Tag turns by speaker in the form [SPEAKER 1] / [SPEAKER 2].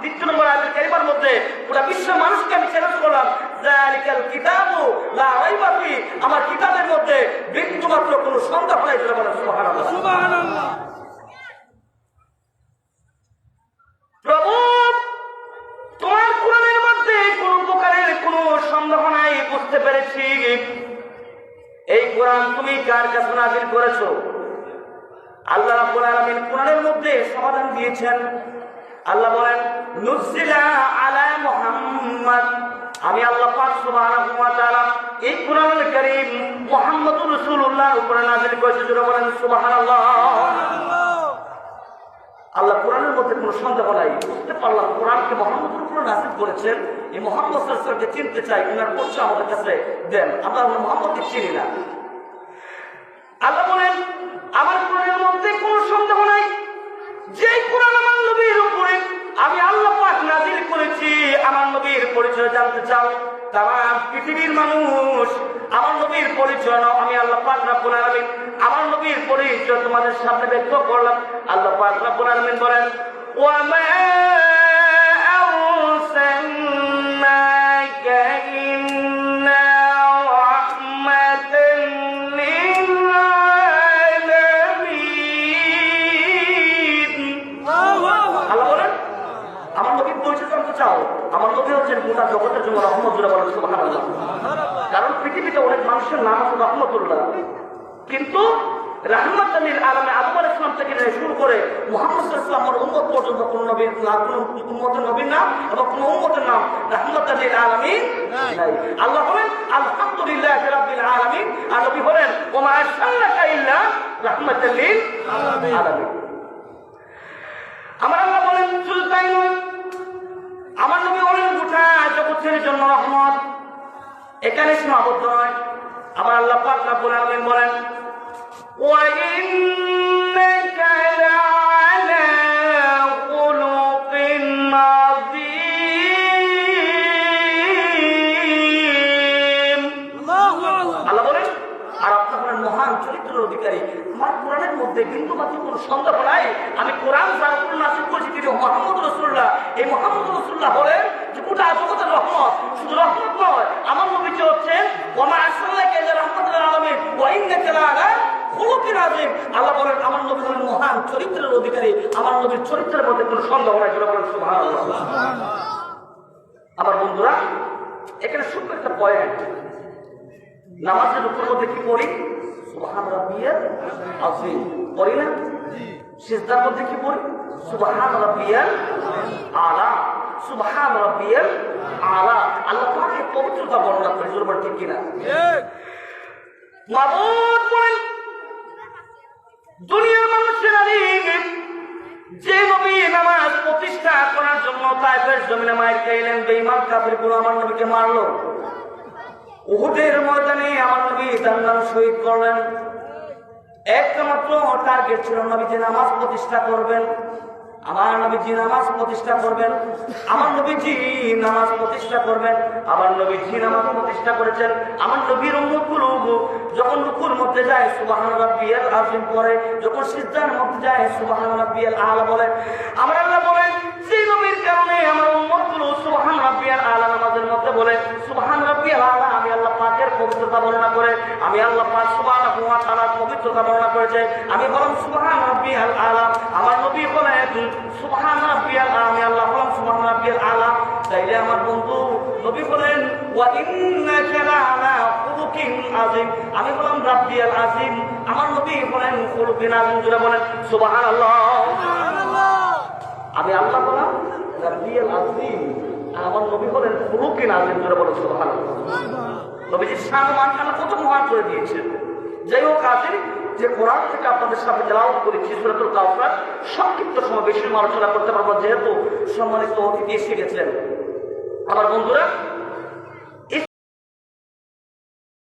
[SPEAKER 1] দ্বিতীয় নম্বর আয়াতুল কারিমার মধ্যে পুরো বিশ্বের মানুষকে আমি চ্যালেঞ্জ করলাম, যালিকাল কিতাবু লা রাইবা ফি, আমার কিতাবের মধ্যে বিন্দুমাত্র কোনো সন্দেহ নাই। বলেন সুবহানাল্লাহ, সুবহানাল্লাহ। প্রভু, তোমার কোরআনের মধ্যে কোনো প্রকারের কোনো সন্দেহ নাই, বুঝতে পেরেছি। এই কোরআন তুমি কার কাছে নাযিল করেছো? আল্লাহ রাব্বুল আলামিন কোরআনের মধ্যে সমাধান দিয়েছেন। আল্লাহ বলেন, নুজিলা আলা মুহাম্মদ, আমি আল্লাহ পাক সুবহানাহু ওয়া তাআলা এই কোরআনুল কারীম মুহাম্মদুর রাসূলুল্লাহর উপরে নাযিল করেছি। যারা বলেন সুবহানাল্লাহ। আল্লাহ কোরআনের মধ্যে কোনো সন্দেহ নাই, বুঝতে পারলাম কোরআনকে মুহাম্মদের উপরে নাযিল করেছেন। এই মুহাম্মদ সাল্লাল্লাহু আলাইহি ওয়াসাল্লামকে চিনতে চাই, ওনার পরিচয় আমাদের কাছে দেন, আমরা মুহাম্মদকে চিনি না। আল্লাহ বলেন, আমার কোরআনের মধ্যে কোনো সন্দেহ নাই, যে কোরআন আমার নবীর উপরে আমি আল্লাহ পাক নাযিল করেছি। আমার নবীর পরিচয় জানতে চাও? তাম পৃথিবীর মানুষ আমার নবীর পরিচয় নাও। আমি আল্লাহ পাক রব্বুল আলামিন আমার নবীর পরিচয় তোমাদের সামনে ব্যক্ত করলাম। আল্লাহ পাক রব্বুল আলামিন বলেন, ওয়া মা আরসালনাকা ইল্লা রাহমাতান লিল আলামিন। আল্লাহ বলেন, আমার নবীর পরিচয় জানতে চাও? আমার নবী হচ্ছেন গোটা জগতের জন্য রহমত। বলেন সুবহানাল্লাহ। কারণ পৃথিবীতে অনেক মানুষের নাম আছে রহমতুল্লাহ, কিন্তু রাহমাতুল লিল আলামিন আদম আলাইহিস সালাম থেকে শুরু করে মুহাম্মদ সাল্লাল্লাহু আলাইহি ওয়াসাল্লামের উম্মত পর্যন্ত কোন নবীর নাম, কোন উম্মতের নবীর নাম এবং কোন উম্মতের নাম রাহমাতুল লিল আলামিন নাই। আল্লাহ বলেন, আলহামদুলিল্লাহি রাব্বিল আলামিন। আর নবী বলেন, ওয়া মা আরসালনাকা ইল্লা রাহমাতুল লিল আলামিন। আমার আল্লাহ বলেন, শুধু তাই নয়, আমার নবী হলেন গোটা জগতের জন্য রহমত। এখানে সীমাবদ্ধ নয়। আমার আল্লাহ পাক রব্বুল আলামিন বলেন, ওয়া ইন্নাকা লাআলা খুলুকিন আযীম। আল্লাহ বলেন, আর আপনি হলেন মহান চরিত্রের অধিকারী। আমার কোরআনের মধ্যে বিন্দু মাত্র কোনো সন্দেহ নাই। আমি কোরআন যার উপর নাযিল করেছি তিনি মুহাম্মদ রাসূলুল্লাহ। এই মুহাম্মদ রাসূলুল্লাহ হলেন যে গোটা জগতের রহমত। শুধু রহমত নয়, আমার নবী হচ্ছেন ওয়া মা আরসালনাকা ইল্লা রাহমাতাল লিল আলামিন ওয়া ইন্নাকা লাআলা খুলুকিন আযীম। আল্লাহ বলেন, আমার নবী হলেন মহান চরিত্রের অধিকারী। আমার নবীর চরিত্রের মধ্যে কোনো সন্দেহ নাই। যারা বলেন সুবহানাল্লাহ। আমার বন্ধুরা, এখানে ছোট্ট একটা পয়েন্ট, নামাজের উপর মধ্যে কি পড়ি? সুবহান রাব্বিয়াল আযীম পড়ি না? সিজদার মধ্যে কি পড়ি? সুবহান রাব্বিয়াল আলা, সুবহান রাব্বিয়াল আলা। আল্লাহ পাকের পবিত্রতা বর্ণনা করে। জোরে বলেন ঠিক কিনা? মাবুদ বলেন, দুনিয়ার মানুষেরা যে নবী নামাজ প্রতিষ্ঠা করার জন্য তায়েফের জমিনে মাইর খাইলেন, বেঈমান কাফিরগুলো আমার নবীকে মারলো। উহুদের ময়দানে আমার নবী তার নাম শহীদ করলেন। একটা মাত্র টার্গেট ছিল, নবীজি নামাজ প্রতিষ্ঠা করবেন। আমার নবীজি নামাজ প্রতিষ্ঠা করবেন। আমার নবীজি নামাজ প্রতিষ্ঠা করবেন। আমার নবীজি নামাজ প্রতিষ্ঠা করেছেন। আমার নবীর উম্মতগুলো যখন রুকুর মধ্যে যায় সুবহান রাব্বিয়াল আযীম পড়ে, যখন সিজদার মধ্যে যায় সুবহান রাব্বিয়াল আলা বলে। আমার আল্লাহ বলেন, সেই নবীর কারণে আমার উম্মতগুলো সুবহান রাব্বিয়াল আলা নামাজের মধ্যে বলে সুবহান রাব্বিয়াল আলা। আমি আল্লাহ পাকের পবিত্রতা বর্ণনা করে, আমি আল্লাহ পাক সুবহানাহু ওয়া তাআলার পবিত্রতা বর্ণনা করেছে। আমি বললাম সুবহান রাব্বিয়াল আলা, আমার নবী বলেন সুবহান রাব্বিয়াল আলা, আমি আল্লাহ বললাম সুবহান রাব্বিয়াল আলা। তাইলে আমার বন্ধু নবী বলেন, ওয়া ইন্নাকা লাআলা খুলুকিন আযীম, আমি বললাম রাব্বিয়াল আযীম, আমার নবী বলেন খুলুকিন আযীম। জোরে বলেন সুবহানাল্লাহ। আমি আল্লাহ বললাম রাব্বিয়াল আযীম, আমার নবী বলেন খুলুকিন আযীম। জোরে বলেন সুবহানাল্লাহ। নবীজির শান মান আল্লাহ কত মহান করে দিয়েছেন। যাই হোক, আজকে যে কোরআন থেকে আপনাদের সামনে তেলাওয়াত করেছি সূরাতুল কাউসার, সংক্ষিপ্ত সময় বেশি আলোচনা করতে পারবো যেহেতু সম্মানিত অতিথি এসে গেছেন। আমার বন্ধুরা,